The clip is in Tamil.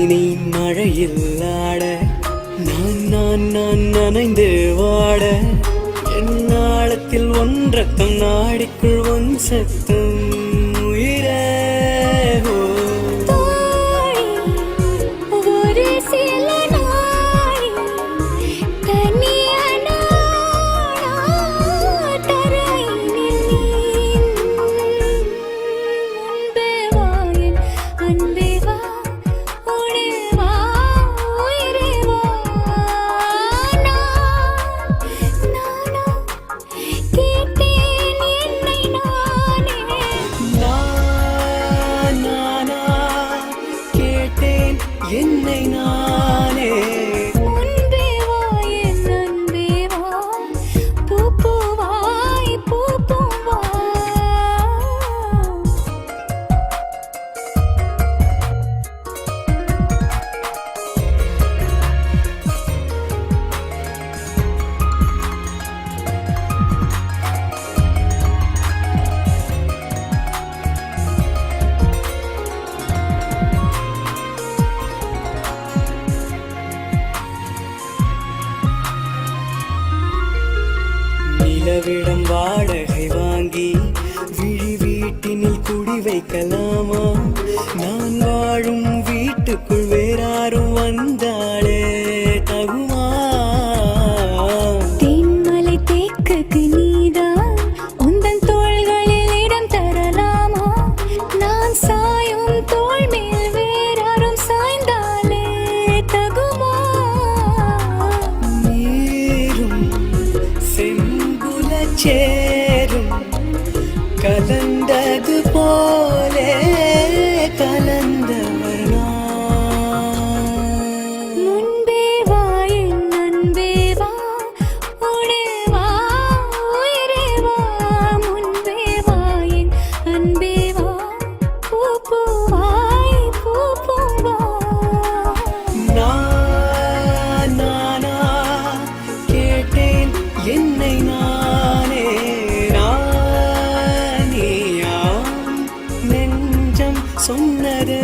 நீ மழையில் ஆட நான் நனைந்து வாட என் நாளத்தில் ஒன்றத்தம் நாடிக்குள் ஒன் சத்தம் உயிரே என்னை நானே முன்பே வா என் அன்பே வா பூப்பூவாய் பூப்பூவா நிலவிடம் வாடகை வாங்கி விழி வீட்டினில் குடி வைக்கலாமா நான் வாழும் வீட்டுக்குள் வேறாரும் வந்தாளே தகுமா தென்மலை தேக்குக்கு நீதான் உந்தன் தோள்களில் இடம் தரலாமா நான் சாயும் தோள் மேல் வேறாரும் சாய்ந்தாலே தகுமா நீரும் சேரும் கலந்தது போலே கலந்தவர் முன்பே வா என் அன்பே வா உடே வா உயிரே வா முன்பே வா என் அன்பே வா பூப்பூவாய் பூப்பூவா நானா கேட்டேன் என்னை நானே நீயா நெஞ்சம் சொன்னதே